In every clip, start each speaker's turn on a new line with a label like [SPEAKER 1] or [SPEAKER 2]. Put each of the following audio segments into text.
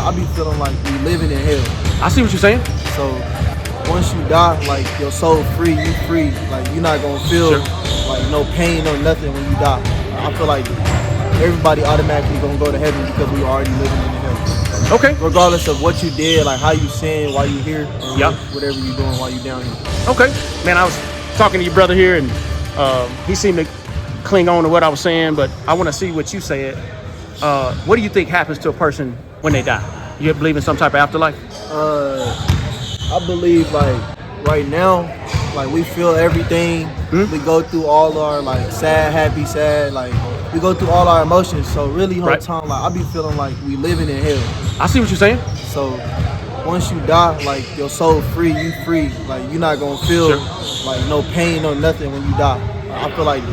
[SPEAKER 1] I be feeling like we living in hell.
[SPEAKER 2] I see what you're saying.
[SPEAKER 1] So once you die, like your soul free, you free. Like you're not gonna feel like no pain or nothing when you die. I feel like everybody automatically gonna go to heaven because we already living in hell.
[SPEAKER 2] Okay.
[SPEAKER 1] Regardless of what you did, like how you sin, why you here, or
[SPEAKER 2] Yep.
[SPEAKER 1] whatever you doing while you down here.
[SPEAKER 2] Okay. Man, I was talking to your brother here, and he seemed to cling on to what I was saying, but I want to see what you said. What do you think happens to a person when they die? You believe in some type of afterlife?
[SPEAKER 1] I believe like right now, like we feel everything. We go through all our like sad, happy, sad, like we go through all our emotions. So really whole time, like I be feeling like we living in hell.
[SPEAKER 2] I see what you're saying.
[SPEAKER 1] So once you die, like your soul free, you free. Like you're not gonna feel like no pain or nothing when you die. I feel like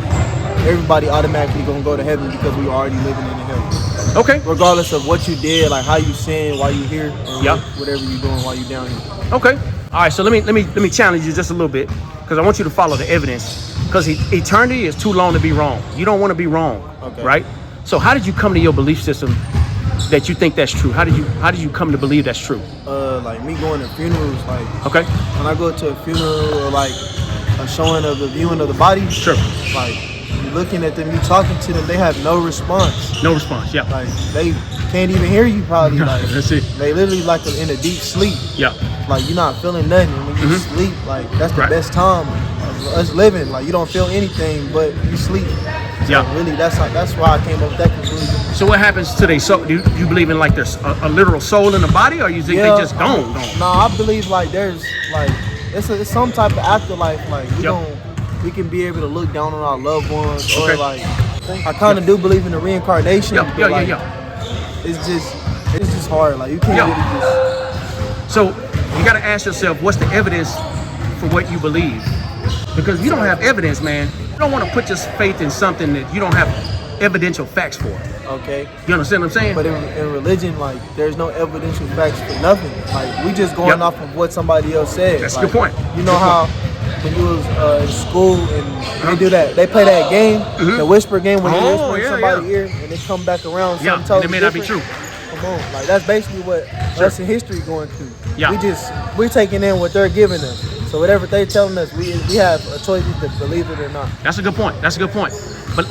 [SPEAKER 1] everybody automatically gonna go to heaven because we already living in hell.
[SPEAKER 2] Okay.
[SPEAKER 1] Regardless of what you did, like how you sin, why you here, or whatever you doing while you down here.
[SPEAKER 2] Okay. All right. So let me challenge you just a little bit, because I want you to follow the evidence. Because eternity is too long to be wrong. You don't want to be wrong. Okay. Right. So how did you come to your belief system that you think that's true? How did you come to believe that's true?
[SPEAKER 1] Like me going to funerals, like when I go to a funeral or like a showing of the viewing of the body, like you looking at them, you talking to them, they have no response.
[SPEAKER 2] No response. Yeah.
[SPEAKER 1] Like they can't even hear you probably. Like
[SPEAKER 2] that's it.
[SPEAKER 1] They literally like in a deep sleep.
[SPEAKER 2] Yeah.
[SPEAKER 1] Like you're not feeling nothing. And when you sleep, like that's the best time of us living. Like you don't feel anything, but you sleep. So really, that's why I came up with that conclusion.
[SPEAKER 2] So what happens to their soul? Do you believe in like there's a literal soul in the body, or you think they just gone?
[SPEAKER 1] No, I believe like there's like it's some type of afterlife. Like we can be able to look down on our loved ones, or like I kind of do believe in the reincarnation. It's just hard. Like you can't really just.
[SPEAKER 2] So you got to ask yourself, what's the evidence for what you believe? Because if you don't have evidence, man, you don't want to put your faith in something that you don't have evidential facts for.
[SPEAKER 1] Okay.
[SPEAKER 2] You understand what I'm saying?
[SPEAKER 1] But in religion, like, there's no evidential facts for nothing. Like, we just going off of what somebody else said.
[SPEAKER 2] That's
[SPEAKER 1] like,
[SPEAKER 2] a good point.
[SPEAKER 1] You know how when you was in school and they do that, they play that game, the whisper game, when you whisper in somebody's ear and they come back around, something totally
[SPEAKER 2] and it may not be true.
[SPEAKER 1] Come on, like that's basically what us in history going through.
[SPEAKER 2] Yeah.
[SPEAKER 1] We're taking in what they're giving us. So whatever they're telling us, we have a choice to believe it or not.
[SPEAKER 2] That's a good point. But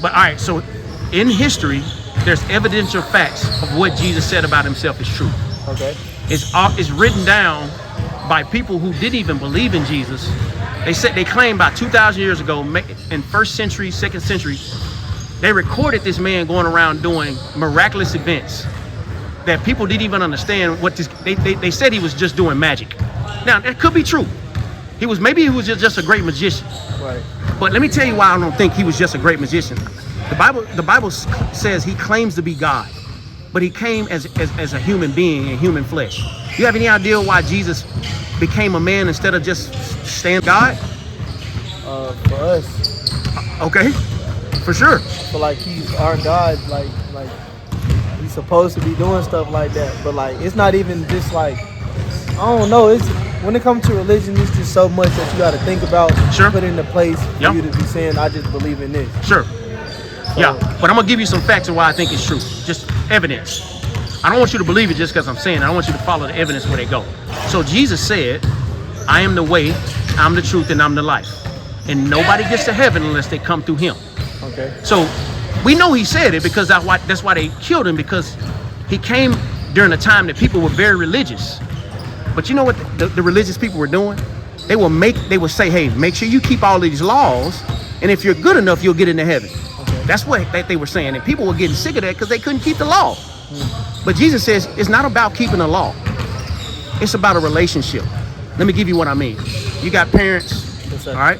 [SPEAKER 2] all right, so in history, there's evidential facts of what Jesus said about himself is true.
[SPEAKER 1] Okay.
[SPEAKER 2] It's written down by people who didn't even believe in Jesus. They claim about 2,000 years ago, in first century, second century, they recorded this man going around doing miraculous events that people didn't even understand what this. They said he was just doing magic. Now that could be true. Maybe he was just a great magician.
[SPEAKER 1] Right.
[SPEAKER 2] But let me tell you why I don't think he was just a great magician. The Bible says he claims to be God, but he came as a human being in human flesh. You have any idea why Jesus became a man instead of just staying God?
[SPEAKER 1] For us.
[SPEAKER 2] Okay, for sure.
[SPEAKER 1] I feel like he's our God. Like he's supposed to be doing stuff like that. But like it's not even just like I don't know. It's when it comes to religion, it's just so much that you got to think about, put into place for you to be saying, I just believe in this.
[SPEAKER 2] Sure. So, but I'm gonna give you some facts of why I think it's true. Just evidence. I don't want you to believe it just because I'm saying it. I want you to follow the evidence where they go. So Jesus said, I am the way, I'm the truth, and I'm the life. And nobody gets to heaven unless they come through him.
[SPEAKER 1] Okay.
[SPEAKER 2] So we know he said it because that's why they killed him, because he came during a time that people were very religious. But you know what the religious people were doing? They would say, hey, make sure you keep all of these laws, and if you're good enough, you'll get into heaven. Okay. That's what they were saying, and people were getting sick of that because they couldn't keep the law. But Jesus says it's not about keeping the law. It's about a relationship. Let me give you what I mean. You got parents, all right?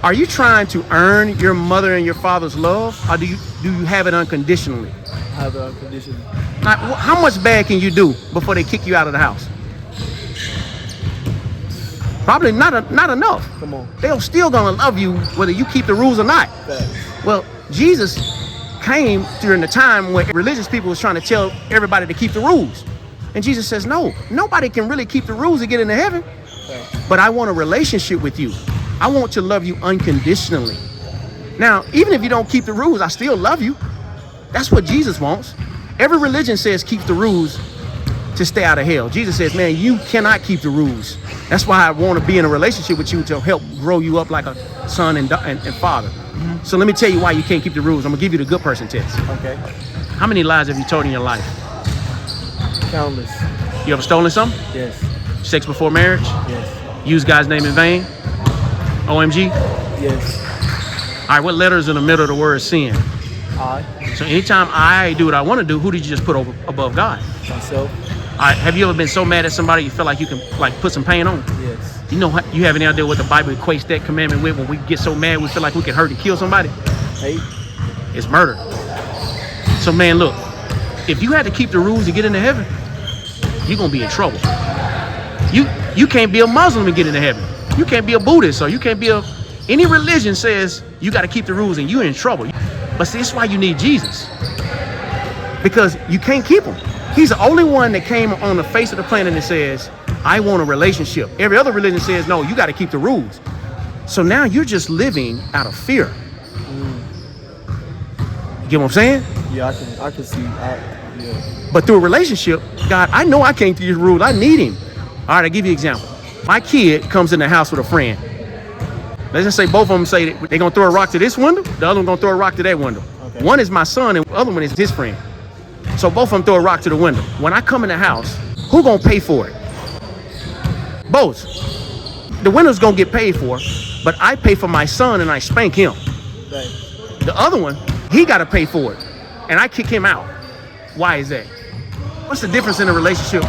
[SPEAKER 2] Are you trying to earn your mother and your father's love, or do you have it unconditionally?
[SPEAKER 1] I have it unconditionally.
[SPEAKER 2] Now, how much bad can you do before they kick you out of the house? Probably not enough.
[SPEAKER 1] Come on.
[SPEAKER 2] They're still gonna love you whether you keep the rules or not. Well, Jesus came during the time when religious people was trying to tell everybody to keep the rules. And Jesus says, no, nobody can really keep the rules to get into heaven. But I want a relationship with you. I want to love you unconditionally. Now, even if you don't keep the rules, I still love you. That's what Jesus wants. Every religion says keep the rules to stay out of hell. Jesus says, man, you cannot keep the rules. That's why I want to be in a relationship with you to help grow you up like a son and father. Mm-hmm. So let me tell you why you can't keep the rules. I'm gonna give you the good person test.
[SPEAKER 1] Okay.
[SPEAKER 2] How many lies have you told in your life?
[SPEAKER 1] Countless.
[SPEAKER 2] You ever stolen something?
[SPEAKER 1] Yes.
[SPEAKER 2] Sex before marriage?
[SPEAKER 1] Yes.
[SPEAKER 2] Use God's name in vain? OMG?
[SPEAKER 1] Yes.
[SPEAKER 2] All right, what letter is in the middle of the word sin?
[SPEAKER 1] I.
[SPEAKER 2] So anytime I do what I want to do, who did you just put above God?
[SPEAKER 1] Myself.
[SPEAKER 2] All right, have you ever been so mad at somebody you feel like you can like put some pain on?
[SPEAKER 1] Yes.
[SPEAKER 2] You know, you have any idea what the Bible equates that commandment with? When we get so mad, we feel like we can hurt and kill somebody?
[SPEAKER 1] Hate.
[SPEAKER 2] It's murder. So man, look, if you had to keep the rules to get into heaven, you're gonna be in trouble. You can't be a Muslim and get into heaven. You can't be a Buddhist, or you can't be any religion says you got to keep the rules and you're in trouble. But see, that's why you need Jesus, because you can't keep him. He's the only one that came on the face of the planet and says, I want a relationship. Every other religion says, no, you got to keep the rules. So now you're just living out of fear. You get what I'm saying?
[SPEAKER 1] Yeah, I can see. Yeah.
[SPEAKER 2] But through a relationship, God, I know I can't keep these rules. I need him. All right, I'll give you an example. My kid comes in the house with a friend. Let's just say both of them say that they're going to throw a rock to this window. The other one going to throw a rock to that window. Okay. One is my son and the other one is his friend. So both of them throw a rock to the window. When I come in the house, who going to pay for it? Both. The window's going to get paid for, but I pay for my son and I spank him.
[SPEAKER 1] Right.
[SPEAKER 2] The other one, he got to pay for it, and I kick him out. Why is that? What's the difference in a relationship?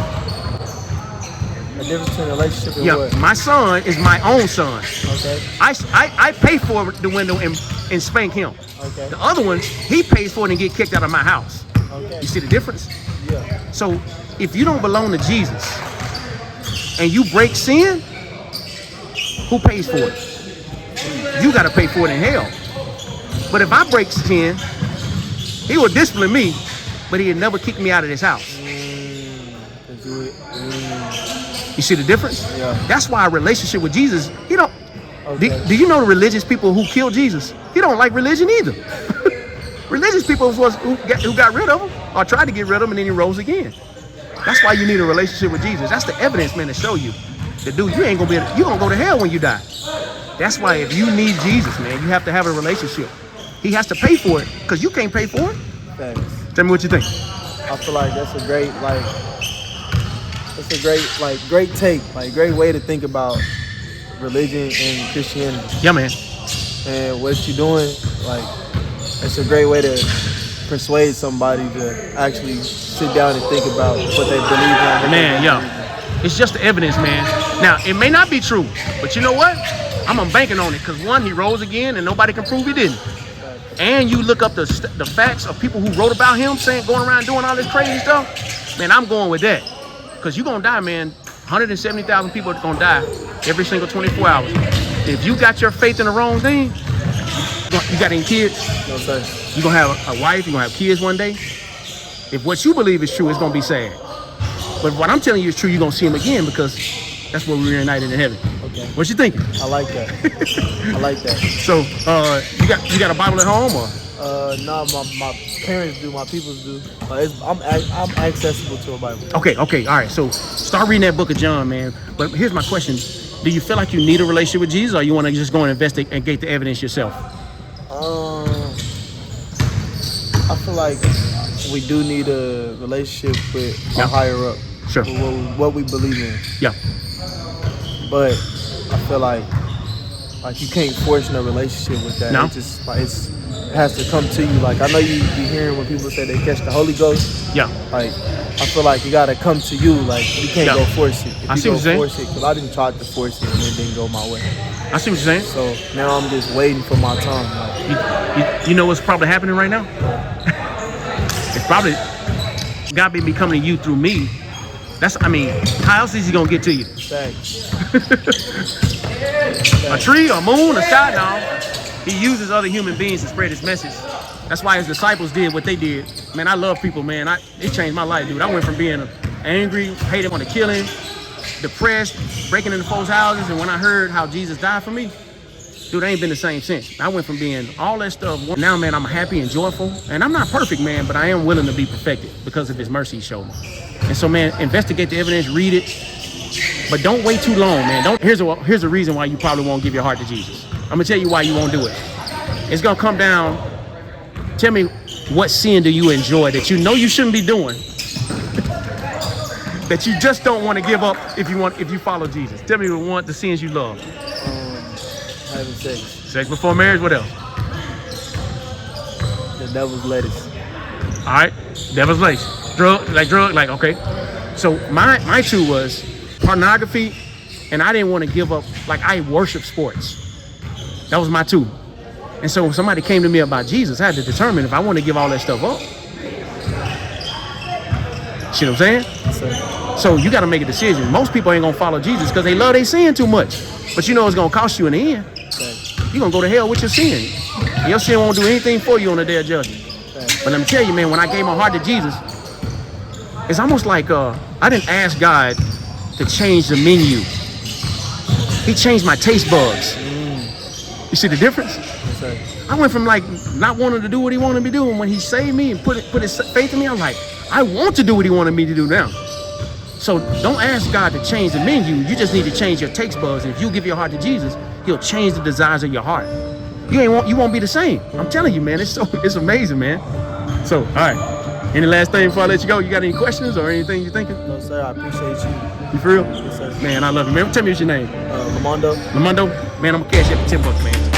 [SPEAKER 1] The difference between a relationship and what?
[SPEAKER 2] My son is my own son.
[SPEAKER 1] Okay.
[SPEAKER 2] I pay for the window and spank him.
[SPEAKER 1] Okay.
[SPEAKER 2] The other one, he pays for it and get kicked out of my house.
[SPEAKER 1] Okay.
[SPEAKER 2] You see the difference?
[SPEAKER 1] Yeah.
[SPEAKER 2] So if you don't belong to Jesus and you break sin, who pays for it? You got to pay for it in hell. But if I break sin, he will discipline me, but he'll never kick me out of this house. You see the difference? Yeah. That's why a relationship with Jesus, you don't. Okay. Do you know the religious people who killed Jesus? He don't like religion either. Religious people who got rid of him or tried to get rid of him and then he rose again. That's why you need a relationship with Jesus. That's the evidence, man, to show you that, dude, you ain't gonna you're gonna go to hell when you die. That's why if you need Jesus, man, you have to have a relationship. He has to pay for it because you can't pay for it. Thanks. Tell me what you think.
[SPEAKER 1] I feel like that's a great, great take, great way to think about religion and Christianity.
[SPEAKER 2] Yeah, man.
[SPEAKER 1] And what you're doing, it's a great way to persuade somebody to actually sit down and think about what they believe in.
[SPEAKER 2] Man, yeah. It's just the evidence, man. Now, it may not be true, but you know what? I'm banking on it because one, he rose again and nobody can prove he didn't. And you look up the facts of people who wrote about him, going around doing all this crazy stuff. Man, I'm going with that. Because you're going to die, man. 170,000 people are going to die every single 24 hours. If you got your faith in the wrong thing, you got any kids?
[SPEAKER 1] No, sir.
[SPEAKER 2] You're going to have a wife, you're going to have kids one day. If what you believe is true, it's going to be sad. But what I'm telling you is true, you're going to see him again because that's where we're united in heaven. Okay. What you thinking?
[SPEAKER 1] I like that. I like that.
[SPEAKER 2] So, you got a Bible at home or?
[SPEAKER 1] No, my parents do, my peoples do. I'm accessible to a Bible.
[SPEAKER 2] Okay, all right. So start reading that book of John, man. But here's my question: do you feel like you need a relationship with Jesus, or you want to just go and investigate and get the evidence yourself?
[SPEAKER 1] I feel like we do need a relationship with a higher up.
[SPEAKER 2] Sure.
[SPEAKER 1] What we believe in.
[SPEAKER 2] Yeah.
[SPEAKER 1] But I feel like you can't force no relationship with that.
[SPEAKER 2] No.
[SPEAKER 1] It just it has to come to you. I know you be hearing when people say they catch the Holy Ghost.
[SPEAKER 2] Yeah.
[SPEAKER 1] I feel like you gotta come to you. You can't go force it.
[SPEAKER 2] I see what you're saying.
[SPEAKER 1] Force it, because I didn't try to force it and it didn't go my way.
[SPEAKER 2] I see what you're saying.
[SPEAKER 1] So now I'm just waiting for my time.
[SPEAKER 2] You know what's probably happening right now? It's probably God be coming to you through me. How else is he gonna get to you?
[SPEAKER 1] Thanks.
[SPEAKER 2] A tree, a moon, a sky? No. He uses other human beings to spread his message. That's why his disciples did what they did. Man, I love people, man. It changed my life, dude. I went from being angry, hated, want to kill him, depressed, breaking into folks' houses, and when I heard how Jesus died for me, dude, I ain't been the same since. I went from being all that stuff. Now, man, I'm happy and joyful. And I'm not perfect, man, but I am willing to be perfected because of his mercy he showed me. And so, man, investigate the evidence, read it. But don't wait too long, man. Here's a reason why you probably won't give your heart to Jesus. I'm going to tell you why you won't do it. It's going to come down. Tell me, what sin do you enjoy that you know you shouldn't be doing? That you just don't want to give up if you follow Jesus. Tell me the sins you love.
[SPEAKER 1] Having sex.
[SPEAKER 2] Sex before marriage, what else?
[SPEAKER 1] The devil's lettuce.
[SPEAKER 2] All right, devil's lettuce. Drug, okay. So my two was pornography, and I didn't want to give up, like I worship sports. That was my two. And so when somebody came to me about Jesus, I had to determine if I want to give all that stuff up. See what I'm saying? So you got to make a decision. Most people ain't going to follow Jesus because they love their sin too much. But you know it's going to cost you in the end. You're going to go to hell with your sin. And your sin won't do anything for you on the day of judgment. But let me tell you, man, when I gave my heart to Jesus, it's almost like I didn't ask God to change the menu. He changed my taste buds. You see the difference? I went from like not wanting to do what he wanted me to do, and when he saved me and put his faith in me, I'm like, I want to do what he wanted me to do now. So don't ask God to change the menu. You just need to change your taste buds. And if you give your heart to Jesus, he'll change the desires of your heart. You won't be the same. I'm telling you, man, it's amazing, man. So, all right. Any last thing before I let you go? You got any questions or anything you thinking?
[SPEAKER 1] No, sir. I appreciate you.
[SPEAKER 2] You for real?
[SPEAKER 1] Yes, sir.
[SPEAKER 2] Man, I love you, man. Tell me what's your name.
[SPEAKER 1] Lamondo.
[SPEAKER 2] Lamondo? Man, I'm gonna cash you up for $10, man.